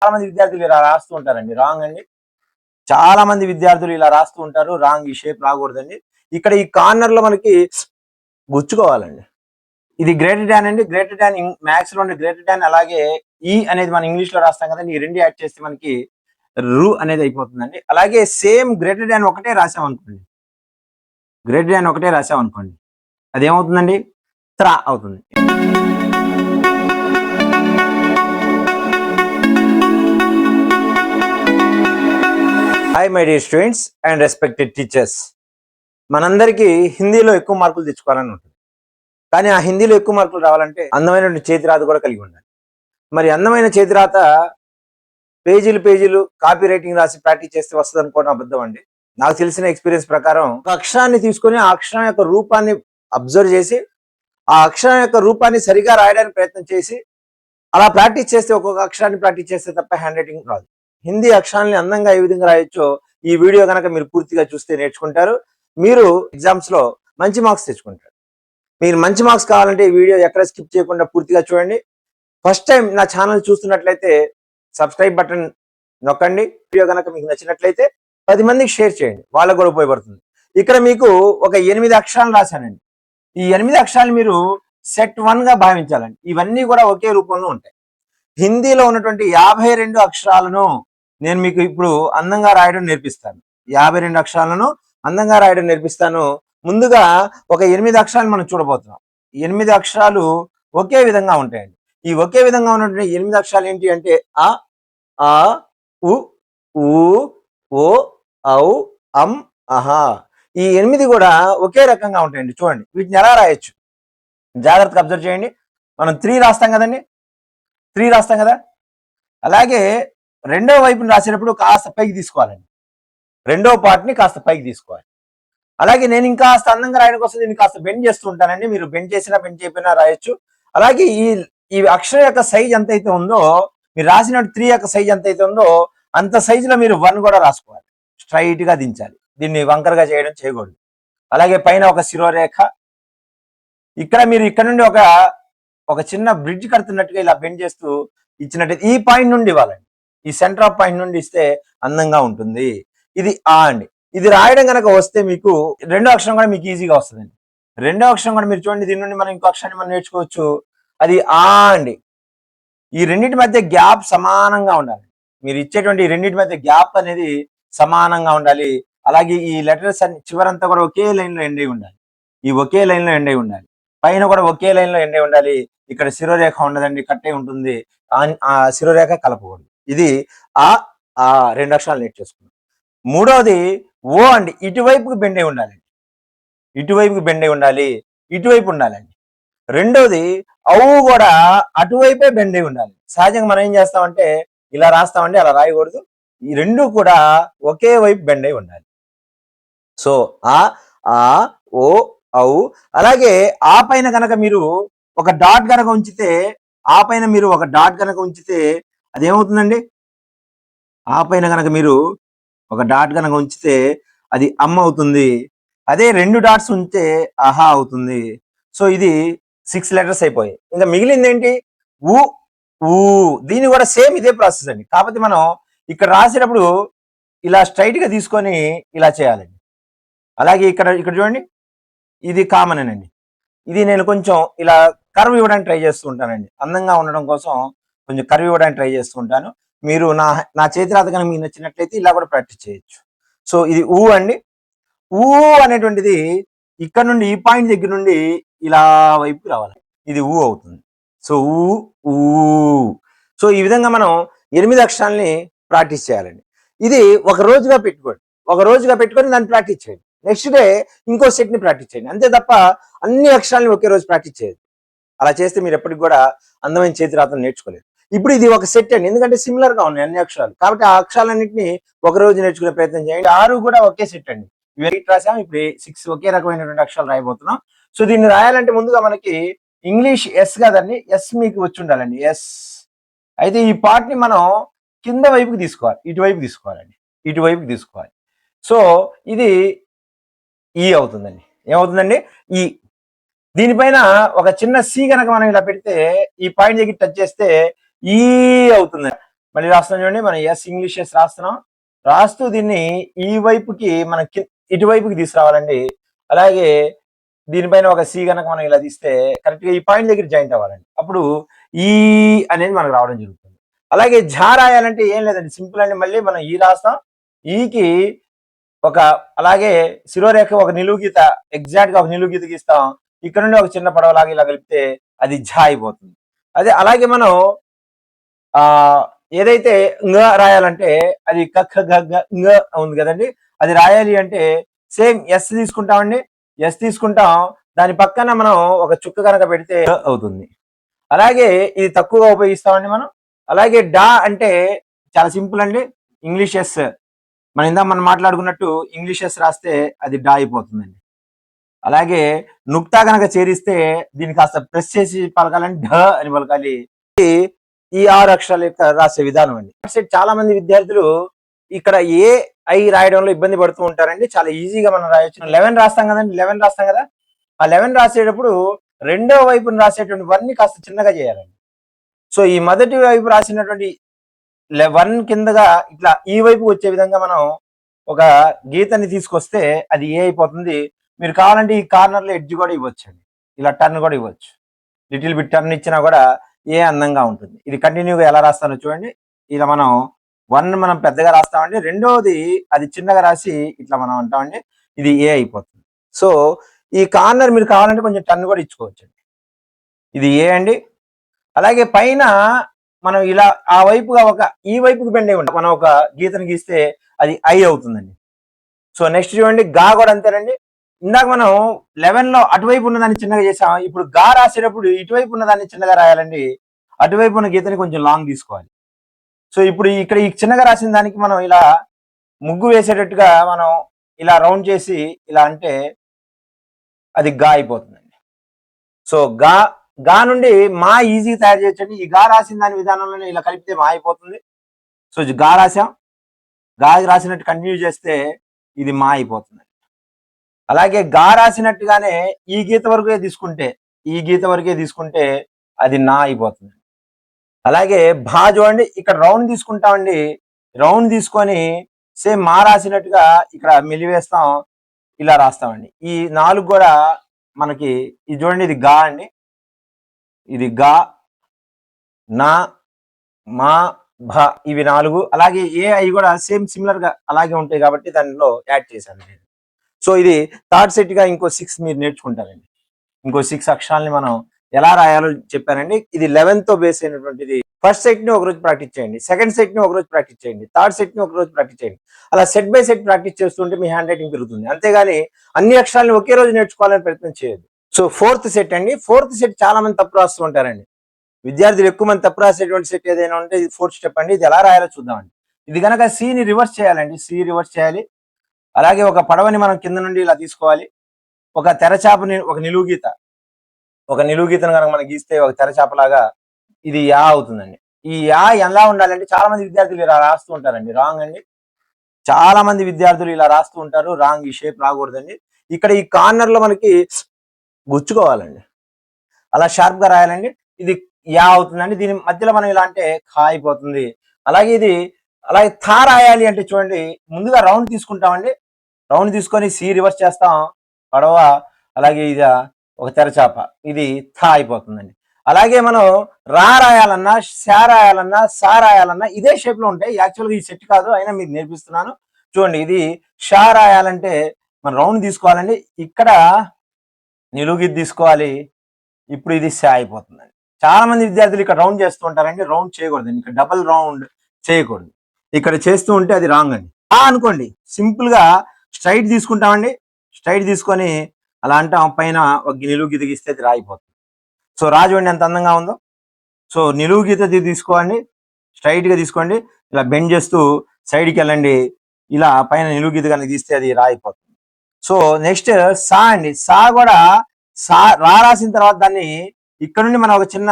చాలా మంది విద్యార్థులు ఇలా రాస్తూ ఉంటారండి, రాంగ్ అండి. చాలా మంది విద్యార్థులు ఇలా రాస్తూ ఉంటారు, రాంగ్. ఈ షేప్ రాకూడదండి. ఇక్కడ ఈ కార్నర్ లో మనకి గుచ్చుకోవాలండి. ఇది గ్రేటర్ డాన్ అండి. గ్రేటర్ డాన్ మ్యాథ్స్ లో గ్రేటర్ డాన్, అలాగే ఈ అనేది మనం ఇంగ్లీష్ లో రాస్తాం కదండి. ఈ రెండు యాడ్ చేస్తే మనకి రు అనేది అయిపోతుందండి. అలాగే సేమ్ గ్రేటర్ డాన్ ఒకటే రాసామనుకోండి, గ్రేటర్ డాన్ ఒకటే రాసామనుకోండి, అదేమవుతుందండి? త్రా అవుతుంది. Hi my dear students and respected teachers. మనందరికీ హిందీలో ఎక్కువ మార్కులు తెచ్చుకోవాలని ఉంటుంది. కానీ ఆ హిందీలో ఎక్కువ మార్కులు రావాలంటే అందమైన చేతిరాత కూడా కలిగి ఉండాలి. మరి అందమైన చేతిరాత పేజీలు పేజీలు కాపీ రైటింగ్ రాసి ప్రాక్టీస్ చేస్తే వస్తుంది అనుకోవడం అబద్ధం అండి. నాకు తెలిసిన ఎక్స్పీరియన్స్ ప్రకారం ఒక అక్షరాన్ని తీసుకొని ఆ అక్షరం యొక్క రూపాన్ని అబ్జర్వ్ చేసి ఆ అక్షరం యొక్క రూపాన్ని సరిగా రాయడానికి ప్రయత్నం చేసి అలా ప్రాక్టీస్ చేస్తే, ఒక్కొక్క అక్షరాన్ని ప్రాక్టీస్ చేస్తే తప్ప హ్యాండ్ రైటింగ్ రాదు. హిందీ అక్షరాన్ని అందంగా ఏ విధంగా రాయొచ్చో ఈ వీడియో కనుక మీరు పూర్తిగా చూస్తే నేర్చుకుంటారు. మీరు ఎగ్జామ్స్ లో మంచి మార్క్స్ తెచ్చుకుంటారు. మీరు మంచి మార్క్స్ కావాలంటే ఈ వీడియో ఎక్కడ స్కిప్ చేయకుండా పూర్తిగా చూడండి. ఫస్ట్ టైం నా ఛానల్ చూస్తున్నట్లయితే సబ్స్క్రైబ్ బటన్ నొక్కండి. వీడియో కనుక మీకు నచ్చినట్లయితే 10 మందికి షేర్ చేయండి, వాళ్ళకు కూడా ఉపయోగపడుతుంది. ఇక్కడ మీకు ఒక 8 అక్షరాలు రాశానండి. ఈ 8 అక్షరాలు మీరు సెట్ 1 గా భావించాలండి. ఇవన్నీ కూడా ఒకే రూపంలో ఉంటాయి. హిందీలో ఉన్నటువంటి 52 అక్షరాలను నేను మీకు ఇప్పుడు అందంగా రాయడం నేర్పిస్తాను. 52 అక్షరాలను అందంగా రాయడం నేర్పిస్తాను. ముందుగా ఒక 8 అక్షరాలు మనం చూడబోతున్నాం. 8 అక్షరాలు ఒకే విధంగా ఉంటాయండి. ఈ ఒకే విధంగా ఉన్నటువంటి 8 అక్షరాలు ఏంటి అంటే అ, ఆ, ఉ, ఊ, ఓ, ఔ, అం, అహా. ఈ 8 కూడా ఒకే రకంగా ఉంటాయండి. చూడండి వీటిని ఎలా రాయొచ్చు జాగ్రత్తగా అబ్జర్వ్ చేయండి. మనం 3 రాస్తాం కదండి, 3 రాస్తాం కదా. అలాగే రెండో వైపుని రాసేటప్పుడు కాస్త పైకి తీసుకోవాలండి. రెండో పార్ట్ని కాస్త పైకి తీసుకోవాలి. అలాగే నేను ఇంకా కాస్త అందంగా రాయడం కోసం దీన్ని కాస్త బెండ్ చేస్తూ ఉంటానండి. మీరు బెండ్ చేసినా బెండ్ చేయకపోయినా రాయొచ్చు. అలాగే ఈ అక్షరం యొక్క సైజ్ ఎంత అయితే ఉందో, మీరు రాసినట్టు 3 యొక్క సైజ్ ఎంత అయితే ఉందో అంత సైజులో మీరు 1 కూడా రాసుకోవాలి. స్ట్రైట్ గా దించాలి, దీన్ని వంకరగా చేయకూడదు. అలాగే పైన ఒక శిరోరేఖ. ఇక్కడ మీరు ఇక్కడ నుండి ఒక చిన్న బ్రిడ్జ్ కడుతున్నట్టుగా ఇలా బెండ్ చేస్తూ ఇచ్చినట్టయితే ఈ పాయింట్ నుండి ఇవ్వాలండి. ఈ సెంటర్ ఆఫ్ పాయింట్ నుండి ఇస్తే అందంగా ఉంటుంది. ఇది ఆ అండి. ఇది రాయడం కనుక వస్తే మీకు రెండో అక్షరం కూడా మీకు ఈజీగా వస్తుందండి. రెండో అక్షరం కూడా మీరు చూడండి, దీని నుండి మనం ఇంకో అక్షరాన్ని మనం నేర్చుకోవచ్చు. అది ఆ అండి. ఈ రెండింటి మధ్య గ్యాప్ సమానంగా ఉండాలి. మీరు ఇచ్చేటువంటి ఈ రెండింటి మధ్య గ్యాప్ అనేది సమానంగా ఉండాలి. అలాగే ఈ లెటర్స్ అన్ని చివరంతా కూడా ఒకే లైన్ లో ఎండ్ అయి ఉండాలి. ఈ ఒకే లైన్ లో ఎండ్ అయి ఉండాలి. పైన కూడా ఒకే లైన్ లో ఎండ్ అయి ఉండాలి. ఇక్కడ శిరోరేఖ ఉండదండి, కట్టే ఉంటుంది. ఆ శిరోరేఖ కలపకూడదు. ఇది ఆ ఆ 2 అక్షరాలు నేర్చేసుకున్నాం. మూడవది ఓ అండి. ఇటువైపుకి బెండ్ అయి ఉండాలండి. ఇటువైపుకి బెండ్ అయి ఉండాలి, ఇటువైపు ఉండాలండి. రెండోది ఔ కూడా అటువైపే బెండ్ అయి ఉండాలి. సహజంగా మనం ఏం చేస్తామంటే ఇలా రాస్తామండి, అలా రాయకూడదు. ఈ రెండు కూడా ఒకే వైపు బెండ్ అయి ఉండాలి. సో ఆ ఓ ఔ. అలాగే ఆ పైన కనుక మీరు ఒక డాట్ కనుక ఉంచితే, ఆ పైన మీరు ఒక డాట్ కనుక ఉంచితే అదేమవుతుందండి? ఆ పైన కనుక మీరు ఒక డాట్ కనుక ఉంచితే అది అమ్మ అవుతుంది. అదే 2 డాట్స్ ఉంటే ఆహా అవుతుంది. సో ఇది 6 లెటర్స్ అయిపోయాయి. ఇంకా మిగిలింది ఏంటి? ఊ ఊ. దీన్ని కూడా సేమ్ ఇదే ప్రాసెస్ అండి. కాకపోతే మనం ఇక్కడ రాసేటప్పుడు ఇలా స్ట్రైట్ గా తీసుకొని ఇలా చేయాలండి. అలాగే ఇక్కడ చూడండి, ఇది కామన్ అండి. ఇది నేను కొంచెం ఇలా కర్వ్ ఇవ్వడానికి ట్రై చేస్తూ ఉంటానండి. అందంగా ఉండడం కోసం కొంచెం కర్వ్ ఇవ్వడానికి ట్రై చేస్తూ ఉంటాను. మీరు నా చేతి రాత కనుక మీకు నచ్చినట్లయితే ఇలా కూడా ప్రాక్టీస్ చేయొచ్చు. సో ఇది ఊ అండి. ఊ అనేటువంటిది ఇక్కడ నుండి ఈ పాయింట్ దగ్గర నుండి ఇలా వైపు రావాలి. ఇది ఊ అవుతుంది. సో ఊ ఊ. సో ఈ విధంగా మనం 8 అక్షరాలని ప్రాక్టీస్ చేయాలండి. ఇది ఒక రోజుగా పెట్టుకొని దాన్ని ప్రాక్టీస్ చేయండి. నెక్స్ట్ డే ఇంకో సెట్ ని ప్రాక్టీస్ చేయండి. అంతే తప్ప అన్ని అక్షరాలని ఒకే రోజు ప్రాక్టీస్ చేయదు. అలా చేస్తే మీరు ఎప్పటికి కూడా అందమైన చేతి రాతను నేర్చుకోలేరు. ఇప్పుడు ఇది ఒక సెట్ అండి, ఎందుకంటే సిమిలర్ గా ఉన్నాయి అన్ని అక్షరాలు. కాబట్టి ఆ అక్షరాలన్నింటినీ ఒక రోజు నేర్చుకునే ప్రయత్నం చేయండి. 6 కూడా ఒకే సెట్ అండి. ఇవి రాసాం, ఇప్పుడు 6 ఒకే రకమైనటువంటి అక్షరాలు రాయబోతున్నాం. సో దీన్ని రాయాలంటే ముందుగా మనకి ఇంగ్లీష్ ఎస్ కదండి, ఎస్ మీకు వచ్చి ఉండాలండి. ఎస్ అయితే ఈ పార్ట్ ని మనం కింద వైపుకి తీసుకోవాలి, ఇటువైపు తీసుకోవాలండి, ఇటువైపుకి తీసుకోవాలి. సో ఇది ఈ అవుతుందండి. ఏమవుతుందండి? ఈ. దీనిపైన ఒక చిన్న సి కనుక మనం ఇలా పెడితే ఈ పాయింట్ దగ్గర టచ్ చేస్తే ఈ అవుతుంది. మళ్ళీ రాస్తున్నాం చూడండి, మనం ఎస్ ఇంగ్లీష్ ఎస్ రాస్తున్నాం. రాస్తూ దీన్ని ఈ వైపుకి మన ఇటువైపుకి తీసుకురావాలండి. అలాగే దీనిపైన ఒక సి కనుక మనం ఇలా తీస్తే కరెక్ట్ గా ఈ పాయింట్ దగ్గర జాయింట్ అవ్వాలండి. అప్పుడు ఈ అనేది మనకు రావడం జరుగుతుంది. అలాగే ఝా రాయాలంటే ఏం లేదండి, సింపుల్ అండి. మళ్ళీ మనం ఈ రాస్తాం, ఈకి ఒక అలాగే శిరోరేఖ ఒక నిలువు గీత, ఎగ్జాక్ట్ గా ఒక నిలువు గీత గీస్తాం. ఇక్కడ నుండి ఒక చిన్న పడవలాగా ఇలా కలిపితే అది ఝా అయిపోతుంది. అదే అలాగే మనం ఆ ఏదైతేంగ రాయాలంటే అది కఖ గ ఇంగ ఉంది కదండి, అది రాయాలి అంటే సేమ్ ఎస్ తీసుకుంటామండి. ఎస్ తీసుకుంటాం, దాని పక్కన మనం ఒక చుక్క కనుక పెడితే అవుతుంది. అలాగే ఇది తక్కువగా ఉపయోగిస్తామండి మనం. అలాగే డా అంటే చాలా సింపుల్ అండి, ఇంగ్లీష్ ఎస్. మనం మాట్లాడుకున్నట్టు ఇంగ్లీష్ ఎస్ రాస్తే అది డా అయిపోతుందండి. అలాగే నుక్తా కనుక చేరిస్తే దీన్ని కాస్త ప్రెస్ చేసి పలకాలని ఢ అని పలకాలి. ఈ 6 అక్షరాల యొక్క రాసే విధానం అండి. చాలా మంది విద్యార్థులు ఇక్కడ ఏ ఐ రాయడంలో ఇబ్బంది పడుతూ ఉంటారండి. చాలా ఈజీగా మనం రాయొచ్చు. 11 రాస్తాం కదండి, 11 రాస్తాం కదా, ఆ 11 రాసేటప్పుడు రెండో వైపున రాసేటువంటి 1 కాస్త చిన్నగా చేయాలండి. సో ఈ మొదటి వైపు రాసినటువంటి 1 కిందగా ఇట్లా ఈ వైపు వచ్చే విధంగా మనం ఒక గీతని తీసుకొస్తే అది ఏ అయిపోతుంది. మీరు కావాలంటే ఈ కార్నర్ లో ఎడ్జ్ కూడా ఇవ్వచ్చండి, ఇలా టర్న్ కూడా ఇవ్వచ్చు. లిటిల్ బిట్ టర్న్ ఇచ్చినా కూడా ఏ అందంగా ఉంటుంది. ఇది కంటిన్యూగా ఎలా రాస్తానో చూడండి. ఇలా మనం 1 మనం పెద్దగా రాస్తామండి, రెండోది అది చిన్నగా రాసి ఇట్లా మనం అంటామండి, ఇది ఏ అయిపోతుంది. సో ఈ కార్నర్ మీరు కావాలంటే కొంచెం టర్న్ కూడా ఇచ్చుకోవచ్చండి. ఇది ఏ అండి. అలాగే పైన మనం ఇలా ఆ వైపుగా ఒక ఈ వైపుకి బెండ్ అయి ఉంటాం, మనం ఒక గీతను గీస్తే అది ఐ అవుతుందండి. సో నెక్స్ట్ చూడండి, గా కూడా అంతేనండి. ఇందాక మనం 11 లో అటువైపు ఉన్నదాన్ని చిన్నగా చేసాం, ఇప్పుడు గా రాసేటప్పుడు ఇటువైపు ఉన్నదాన్ని చిన్నగా రాయాలండి. అటువైపు ఉన్న గీతని కొంచెం లాంగ్ తీసుకోవాలి. సో ఇప్పుడు ఇక్కడ ఈ చిన్నగా రాసిన దానికి మనం ఇలా ముగ్గు వేసేటట్టుగా మనం ఇలా రౌండ్ చేసి ఇలా అంటే అది గా అయిపోతుందండి. సో గా గా నుండి మా ఈజీ తయారు చేయొచ్చండి. ఈ గా రాసిన దాని విధానంలోనే ఇలా కలిపితే మా అయిపోతుంది. సో గా రాసాం, గా రాసినట్టు కంటిన్యూ చేస్తే ఇది మా అయిపోతుంది. అలాగే గా రాసినట్టుగానే ఈ గీత వరకే తీసుకుంటే అది నా అయిపోతుంది. అలాగే భా చూడండి, ఇక్కడ రౌండ్ తీసుకుంటామండి. రౌండ్ తీసుకొని సేమ్ మా రాసినట్టుగా ఇక్కడ మెలివేస్తాం, ఇలా రాస్తామండి. ఈ 4 కూడా మనకి ఇది చూడండి, ఇది గా అండి, ఇది గా, నా, మా, భ, ఇవి 4. అలాగే ఏ ఐ కూడా సేమ్ సిమిలర్ గా అలాగే ఉంటాయి కాబట్టి దానిలో యాడ్ చేశాను నేను. సో ఇది థర్డ్ సెట్ గా ఇంకో 6 మీరు నేర్చుకుంటారండి. ఇంకో 6 అక్షరాలని మనం ఎలా రాయాలో చెప్పానండి. ఇది 11 తో బేస్ అయినటువంటిది. ఫస్ట్ సెట్ ని ఒక రోజు ప్రాక్టీస్ చేయండి, సెకండ్ సెట్ ని ఒక రోజు ప్రాక్టీస్ చేయండి, థర్డ్ సెట్ ని ఒక రోజు ప్రాక్టీస్ చేయండి. అలా సెట్ బై సెట్ ప్రాక్టీస్ చేస్తుంటే మీ హ్యాండ్ రైటింగ్ పెరుగుతుంది. అంతేగాని అన్ని అక్షరాలను ఒకే రోజు నేర్చుకోవాలని ప్రయత్నం చేయొద్దు. సో ఫోర్త్ సెట్ అండి, ఫోర్త్ సెట్ చాలా మంది తప్పు రాస్తూ ఉంటారండి. విద్యార్థులు ఎక్కువ మంది తప్పు రాసేటువంటి సెట్ ఏదైనా ఉంటే ఇది ఫోర్త్ స్టెప్ అండి. ఇది ఎలా రాయాలో చూద్దామండి. ఇది కనుక సిని రివర్స్ చేయాలండి, సి రివర్స్ చేయాలి. అలాగే ఒక పడవని మనం కింద నుండి ఇలా తీసుకోవాలి. ఒక తెరచాపని ఒక నిలువు గీతను కనుక మనం గీస్తే ఒక తెరచాపలాగా ఇది యా అవుతుందండి. ఈ యా ఎలా ఉండాలంటే చాలా మంది విద్యార్థులు ఇలా రాస్తూ ఉంటారండి, రాంగ్ అండి. చాలా మంది విద్యార్థులు ఇలా రాస్తూ ఉంటారు, రాంగ్. ఈ షేప్ రాకూడదండి. ఇక్కడ ఈ కార్నర్ లో మనకి గుచ్చుకోవాలండి, అలా షార్ప్ గా రాయాలండి. ఇది యా అవుతుందండి. దీని మధ్యలో మనం ఇలా అంటే ఖా అయిపోతుంది. అలాగే ఇది అలాగే థా రాయాలి అంటే చూడండి, ముందుగా రౌండ్ తీసుకుంటామండి. రౌండ్ తీసుకొని సి రివర్స్ చేస్తాం, పడవ, అలాగే ఇది ఒక తెరచాప, ఇది థా అయిపోతుందండి. అలాగే మనం రా రాయాలన్నా, శా రాయాలన్నా, సా రాయాలన్నా ఇదే షేప్ లో ఉంటాయి. యాక్చువల్గా ఈ సెట్ కాదు, అయినా మీకు నేర్పిస్తున్నాను చూడండి. ఇది షా రాయాలంటే మనం రౌండ్ తీసుకోవాలండి, ఇక్కడ నిలువుగీత తీసుకోవాలి. ఇప్పుడు ఇది శా అయిపోతుందండి. చాలా మంది విద్యార్థులు ఇక్కడ రౌండ్ చేస్తూ ఉంటారండి, రౌండ్ చేయకూడదండి. ఇక్కడ డబల్ రౌండ్ చేయకూడదు, ఇక్కడ చేస్తూ ఉంటే అది రాంగ్ అండి. అనుకోండి, సింపుల్ గా స్ట్రైట్ తీసుకుంటామండి. స్ట్రైట్ తీసుకొని అలా అంటాం, పైన ఒక నిలువు గీత గీస్తే అది రాయిపోతుంది. సో రా చూడండి ఎంత అందంగా ఉందో. సో నిలువు గీత తీసుకోండి, స్ట్రైట్ గా తీసుకోండి, ఇలా బెండ్ చేస్తూ సైడ్కి వెళ్ళండి, ఇలా పైన నిలువు గీత కనుక గీస్తే అది రాయిపోతుంది. సో నెక్స్ట్ సా అండి. సా కూడా రా రాసిన తర్వాత దాన్ని ఇక్కడ నుండి మనం ఒక చిన్న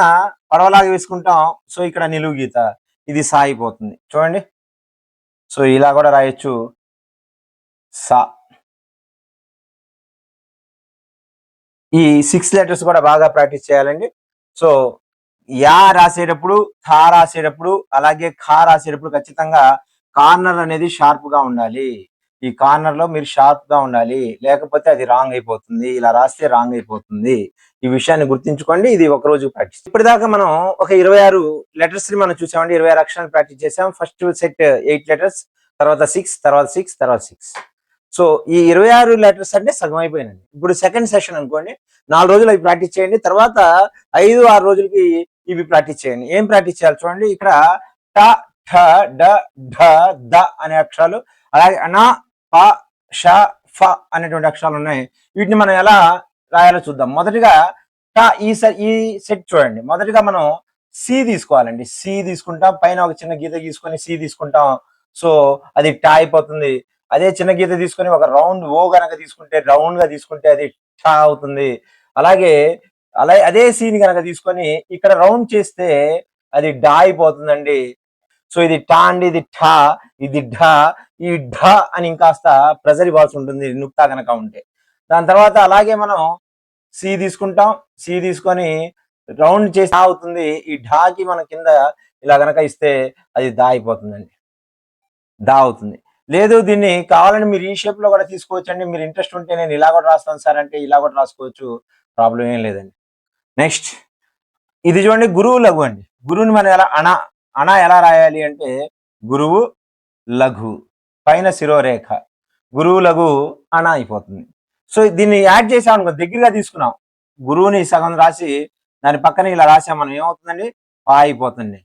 పడవలాగా వేసుకుంటాం. సో ఇక్కడ నిలువు గీత, ఇది సా అయిపోతుంది చూడండి. సో ఇలా కూడా రాయొచ్చు, సా. ఈ 6 లెటర్స్ కూడా బాగా ప్రాక్టీస్ చేయాలండి. సో యా రాసేటప్పుడు, థా రాసేటప్పుడు, అలాగే ఖా రాసేటప్పుడు ఖచ్చితంగా కార్నర్ అనేది షార్ప్ గా ఉండాలి. ఈ కార్నర్ లో మీరు షార్ప్ గా ఉండాలి, లేకపోతే అది రాంగ్ అయిపోతుంది. ఇలా రాస్తే రాంగ్ అయిపోతుంది. ఈ విషయాన్ని గుర్తుంచుకోండి. ఇది ఒక రోజు ప్రాక్టీస్. ఇప్పటిదాకా మనం ఒక 26 లెటర్స్ ని మనం చూసామండి. 26 అక్షరాలు ప్రాక్టీస్ చేసాం. ఫస్ట్ సెట్ 8 లెటర్స్, తర్వాత 6, తర్వాత 6, తర్వాత 6. సో ఈ 26 లెటర్స్ అంటే సగం అయిపోయినండి. ఇప్పుడు సెకండ్ సెషన్ అనుకోండి. 4 రోజులు అవి ప్రాక్టీస్ చేయండి. తర్వాత 5-6 రోజులకి ఇవి ప్రాక్టీస్ చేయండి. ఏం ప్రాక్టీస్ చేయాలి చూడండి. ఇక్కడ ట, ఠ, డ, ఢ, ద అనే అక్షరాలు, అలాగే అన, ప, ష, ఫ అనేటువంటి అక్షరాలు ఉన్నాయి. వీటిని మనం ఎలా రాయాలో చూద్దాం. మొదటిగా ఈ సెట్ చూడండి. మొదటిగా మనం సి తీసుకోవాలండి. సి తీసుకుంటాం, పైన ఒక చిన్న గీత గీసుకొని సి తీసుకుంటాం. సో అది టా అయిపోతుంది. అదే చిన్న గీత తీసుకొని ఒక రౌండ్ ఓ గనక తీసుకుంటే, రౌండ్ గా తీసుకుంటే అది టా అవుతుంది. అలాగే అదే సీని కనుక తీసుకొని ఇక్కడ రౌండ్ చేస్తే అది డా అయిపోతుందండి. సో ఇది టా అండి, ఇది ఠా, ఇది ఢ, ఈ ఢ అని ఇంకాస్త ప్రెజర్ ఇవ్వాల్సి ఉంటుంది నుక్తా కనుక ఉంటే. దాని తర్వాత అలాగే మనం సి తీసుకుంటాం. సి తీసుకొని రౌండ్ చేసి అవుతుంది. ఈ ఢాకి మన కింద ఇలా గనక ఇస్తే అది దా అయిపోతుందండి, దా అవుతుంది. లేదు దీన్ని కావాలని మీరు ఈ షేప్ లో కూడా తీసుకోవచ్చు అండి. మీరు ఇంట్రెస్ట్ ఉంటే నేను ఇలా కూడా రాస్తాను సార్ అంటే ఇలా కూడా రాసుకోవచ్చు, ప్రాబ్లం ఏం లేదండి. నెక్స్ట్ ఇది చూడండి, గురువు లఘు అండి. గురువుని మనం ఎలా అణ ఎలా రాయాలి అంటే గురువు లఘు, పైన శిరోరేఖ, గురువు లఘు అణ అయిపోతుంది. సో దీన్ని యాడ్ చేసాం అనుకో, దగ్గరగా తీసుకున్నాం. గురువుని సగం రాసి దాని పక్కన ఇలా రాసాం మనం, ఏమవుతుందండి, పా అయిపోతుంది.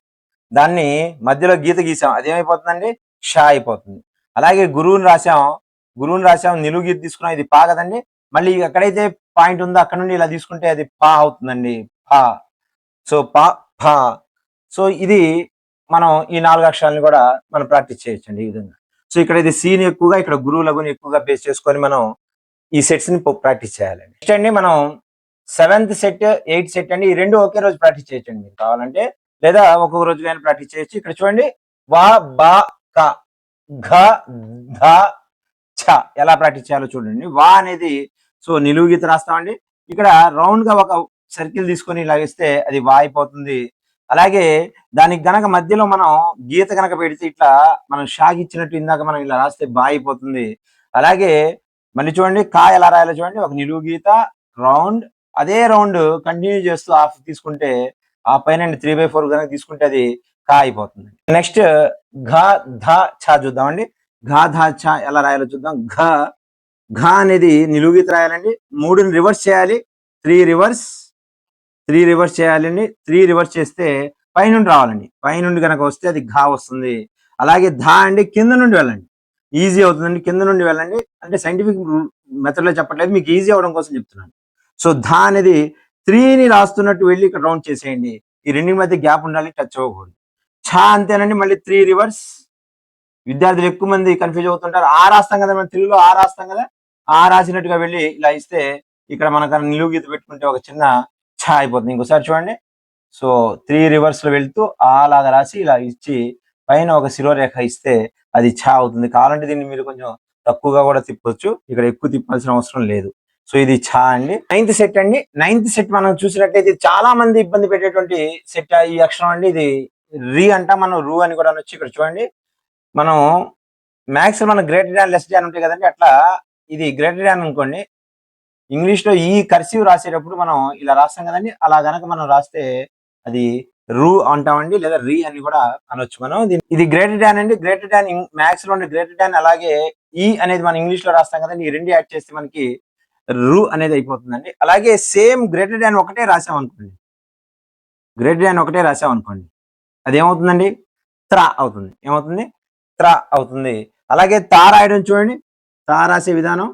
దాన్ని మధ్యలో గీత గీసాం, అదేమైపోతుందండి, షా అయిపోతుంది. అలాగే గురువుని రాసాం, నిలువు గీత తీసుకున్నాం, ఇది పా కదండి. మళ్ళీ ఎక్కడైతే పాయింట్ ఉందో అక్కడ నుండి ఇలా తీసుకుంటే అది పా అవుతుందండి, పా. సో పా, పా. సో ఇది మనం ఈ 4 అక్షరాలను కూడా మనం ప్రాక్టీస్ చేయొచ్చండి ఈ విధంగా. సో ఇక్కడ ఇది సీని ఎక్కువగా, ఇక్కడ గురువు లఘుని ఎక్కువగా బేస్ చేసుకొని మనం ఈ సెట్స్ ని ప్రాక్టీస్ చేయాలండి. నెక్స్ట్ అండి మనం 7th సెట్, 8th సెట్ అండి. ఈ రెండు ఒకే రోజు ప్రాక్టీస్ చేయొచ్చండి మీరు కావాలంటే, లేదా ఒక్కొక్క రోజు కానీ ప్రాక్టీస్ చేయొచ్చు. ఇక్కడ చూడండి, వా, బా, క, ఘ, ధ, ఛ ఎలా ప్రాక్టీస్ చేయాలో చూడండి. వా అనేది సో నిలువు గీత రాస్తామండి. ఇక్కడ రౌండ్ గా ఒక సర్కిల్ తీసుకొని లాగిస్తే అది వా అయిపోతుంది. అలాగే దానికి గనక మధ్యలో మనం గీత గనక పెడితే ఇట్లా మనం షాక్ ఇచ్చినట్టు ఇందాక మనం ఇలా రాస్తే బా అయిపోతుంది. అలాగే మళ్ళీ చూడండి, కా ఎలా రాయాలో చూడండి. ఒక నిలువు గీత, రౌండ్, అదే రౌండ్ కంటిన్యూ చేస్తూ హాఫ్ తీసుకుంటే, ఆ పైన 3/4 కనుక తీసుకుంటే అది కా అయిపోతుంది. నెక్స్ట్ ఘ, ధ, ఛ చూద్దామండి. ఘ, ధ, ఛ ఎలా రాయాలో చూద్దాం. ఘ అనేది నిలువు గీత రాయాలండి. 3ని రివర్స్ చేయాలి. 3 రివర్స్ చేయాలండి. 3 రివర్స్ చేస్తే పైనుండి రావాలండి. పైనుండి కనుక వస్తే అది ఘా వస్తుంది. అలాగే ధ అండి, కింద నుండి వెళ్ళండి, ఈజీ అవుతుందండి. కింద నుండి వెళ్ళండి. అంటే సైంటిఫిక్ మెథడ్ లో చెప్పట్లేదు, మీకు ఈజీ అవడం కోసం చెప్తున్నాను. సో ధ అనేది 3ని రాస్తున్నట్టు వెళ్ళి ఇక్కడ రౌండ్ చేసేయండి. ఈ రెండింటి మధ్య గ్యాప్ ఉండాలి, టచ్ అవ్వకూడదు. ఛ అంతేనండి. మళ్ళీ 3 రివర్స్. విద్యార్థులు ఎక్కువ మంది కన్ఫ్యూజ్ అవుతుంటారు. ఆ రాస్తాం కదా, మనం తెలుగులో ఆ రాస్తాం కదా, ఆ రాసినట్టుగా వెళ్ళి ఇలా ఇస్తే ఇక్కడ మనకు నిలువు గీత పెట్టుకుంటే ఒక చిన్న ఛ అయిపోతుంది. ఇంకోసారి చూడండి. సో 3 రివర్స్ లో వెళ్తూ అలాగా రాసి ఇలా ఇచ్చి పైన ఒక శిరోరేఖ ఇస్తే అది ఛ అవుతుంది. కావాలంటే దీన్ని మీరు కొంచెం తక్కువగా కూడా తిప్పొచ్చు, ఇక్కడ ఎక్కువ తిప్పాల్సిన అవసరం లేదు. సో ఇది ఛ అండి. 9th సెట్ అండి. 9th సెట్ మనం చూసినట్టయితే చాలా మంది ఇబ్బంది పెట్టేటువంటి సెట్ ఈ అక్షరం అండి. ఇది రీ అంట, మనం రూ అని కూడా అనొచ్చు. ఇక్కడ చూడండి, మనం మ్యాథ్స్ మన గ్రేటర్ దాన్ లెస్ దాన్ ఉంటాయి కదండి, అట్లా ఇది గ్రేటర్ దాన్ అనుకోండి. ఇంగ్లీష్ లో ఈ కర్సివ్ రాసేటప్పుడు మనం ఇలా రాస్తాం కదండి, అలా గనక మనం రాస్తే అది రూ అంటామండి, లేదా రీ అని కూడా అనొచ్చు మనం. ఇది గ్రేటర్ దాన్ అండి. గ్రేటర్ దాన్ మ్యాథ్స్ లో గ్రేటర్ దాన్, అలాగే ఈ అనేది మనం ఇంగ్లీష్ లో రాస్తాం కదండి, ఈ రెండు యాడ్ చేస్తే మనకి రూ అనేది అయిపోతుందండి. అలాగే సేమ్ గ్రేటర్ దాన్ ఒకటే రాసాం అనుకోండి, అది ఏమవుతుందండి, త్రా అవుతుంది. ఏమవుతుంది, త్రా అవుతుంది. అలాగే తా రాయడం చూడండి, తా రాసే విధానం.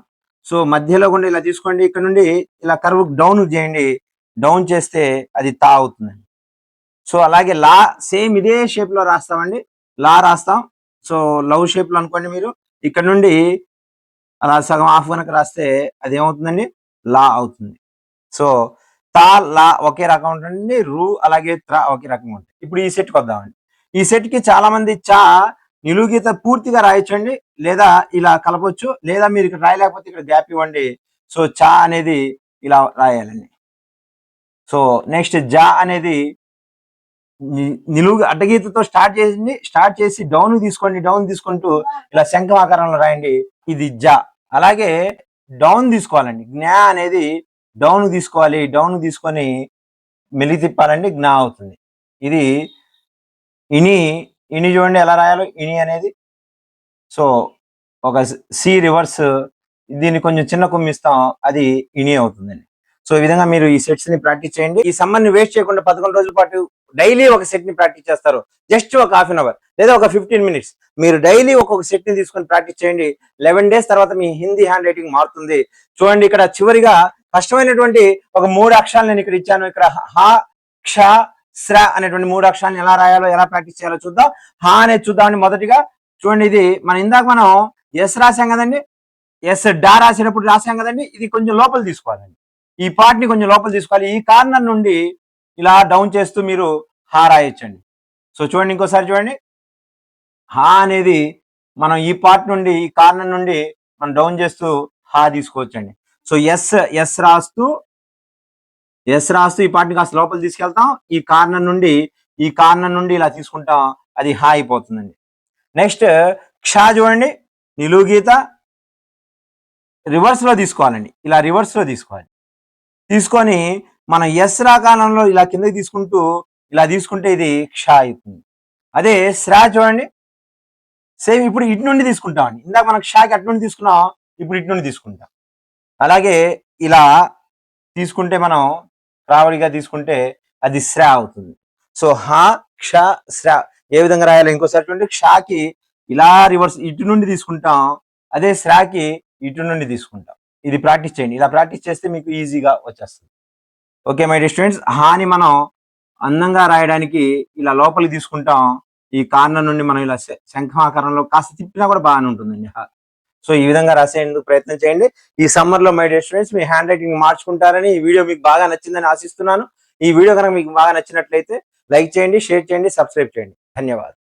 సో మధ్యలో కూడా ఇలా తీసుకోండి, ఇక్కడ నుండి ఇలా కర్వ్ డౌన్ చేయండి, డౌన్ చేస్తే అది తా అవుతుందండి. సో అలాగే లా సేమ్ ఇదే షేప్ లో రాస్తామండి, లా రాస్తాం. సో లవ్ షేప్ లో అనుకోండి మీరు, ఇక్కడ నుండి అలా సగం హాఫ్ కనుక రాస్తే అది ఏమవుతుందండి, లా అవుతుంది. సో తా, లా ఒకే రకం ఉంటుంది, రూ అలాగే త్రా ఒకే రకంగా ఉంటుంది. ఇప్పుడు ఈ సెట్కి వద్దామండి. ఈ సెట్ కి చాలా మంది చా నిలువు గీత పూర్తిగా రాయొచ్చండి, లేదా ఇలా కలపొచ్చు, లేదా మీరు ఇక్కడ రాయలేకపోతే ఇక్కడ గ్యాప్ ఇవ్వండి. సో చా అనేది ఇలా రాయాలండి. సో నెక్స్ట్ జా అనేది నిలువు అడ్డగీతతో స్టార్ట్ చేసి డౌన్ తీసుకోండి, డౌన్ తీసుకుంటూ ఇలా శంఖం ఆకారంలో రాయండి, ఇది జ. అలాగే డౌన్ తీసుకోవాలండి, జ్ఞా అనేది డౌన్ తీసుకోవాలి, డౌన్ తీసుకొని మెలిగి తిప్పాలండి, జ్ఞా అవుతుంది. ఇది ఇని. ఇని చూడండి ఎలా రాయాలో ఇని అనేది. సో ఒక సి రివర్స్, దీన్ని కొంచెం చిన్న కుమ్మిస్తాం, అది ఇని అవుతుందండి. సో ఈ విధంగా మీరు ఈ సెట్స్ ని ప్రాక్టీస్ చేయండి. ఈ సమ్మర్ ని వేస్ట్ చేయకుండా 11 రోజుల పాటు డైలీ ఒక సెట్ ని ప్రాక్టీస్ చేస్తారు. జస్ట్ ఒక హాఫ్ అన్ అవర్ లేదా ఒక 15 మినిట్స్ మీరు డైలీ ఒక్కొక్క సెట్ ని తీసుకొని ప్రాక్టీస్ చేయండి. 11 డేస్ తర్వాత మీ హిందీ హ్యాండ్ రైటింగ్ మారుతుంది. చూడండి ఇక్కడ చివరిగా కష్టమైనటువంటి ఒక 3 అక్షరాలు నేను ఇక్కడ ఇచ్చాను. ఇక్కడ హ, క్ష, శ్ర అనేటువంటి 3 అక్షరాలను ఎలా రాయాలో, ఎలా ప్రాక్టీస్ చేయాలో చూద్దాం. హ అనేది చూద్దామండి. మొదటిగా చూడండి, ఇది ఇందాక మనం ఎస్ రాసాం కదండి, ఎస్ డా రాసేటప్పుడు రాసాం కదండి, ఇది కొంచెం లోపల తీసుకోవాలండి. ఈ పార్ట్ ని కొంచెం లోపల తీసుకోవాలి. ఈ కార్నర్ నుండి ఇలా డౌన్ చేస్తూ మీరు హా రాయొచ్చండి. సో చూడండి, ఇంకోసారి చూడండి, హా అనేది మనం ఈ పార్ట్ నుండి, ఈ కార్నర్ నుండి మనం డౌన్ చేస్తూ హా తీసుకోవచ్చండి. సో ఎస్ రాస్తూ ఈ పార్ట్ ని కాస్త లోపల తీసుకెళ్తాం, ఈ కార్నర్ నుండి ఇలా తీసుకుంటాం, అది హా అయిపోతుందండి. నెక్స్ట్ క్ష చూడండి, నిలువు గీత రివర్స్ లో తీసుకోవాలండి, ఇలా రివర్స్ లో తీసుకొని మనం ఎస్ రాకాలంలో ఇలా కిందకి ఇలా తీసుకుంటే ఇది క్ష అవుతుంది. అదే శ్రా చూడండి, సేమ్ ఇప్పుడు ఇటు నుండి తీసుకుంటామండి. ఇందాక మనం క్షకి అటు నుండి తీసుకున్నాం, ఇప్పుడు ఇటు నుండి తీసుకుంటాం. అలాగే ఇలా తీసుకుంటే మనం రావడిగా తీసుకుంటే అది శ్రా అవుతుంది. సో హ, క్ష, శ్ర ఏ విధంగా రాయాలి ఇంకోసారి చూడండి. క్షకి ఇలా రివర్స్ ఇటు నుండి తీసుకుంటాం, అదే శ్రాకి ఇటు నుండి తీసుకుంటాం. ఇది ప్రాక్టీస్ చేయండి. ఇలా ప్రాక్టీస్ చేస్తే మీకు ఈజీగా వచ్చేస్తుంది. ఓకే మై డియర్ స్టూడెంట్స్, హాని మనం అందంగా రాయడానికి ఇలా లోపలికి తీసుకుంటాం, ఈ కార్నర్ నుండి మనం ఇలా శంఖాకారంలో కాస్త తిప్పినా కూడా బాగానే ఉంటుందండి. సో ఈ విధంగా రాసేందుకు ప్రయత్నం చేయండి. ఈ సమ్మర్ లో మై డియర్ స్టూడెంట్స్ మీ హ్యాండ్ రైటింగ్ మార్చుకుంటారని, ఈ వీడియో మీకు బాగా నచ్చిందని ఆశిస్తున్నాను. ఈ వీడియో కనుక మీకు బాగా నచ్చినట్లయితే లైక్ చేయండి, షేర్ చేయండి, సబ్స్క్రైబ్ చేయండి. ధన్యవాదాలు.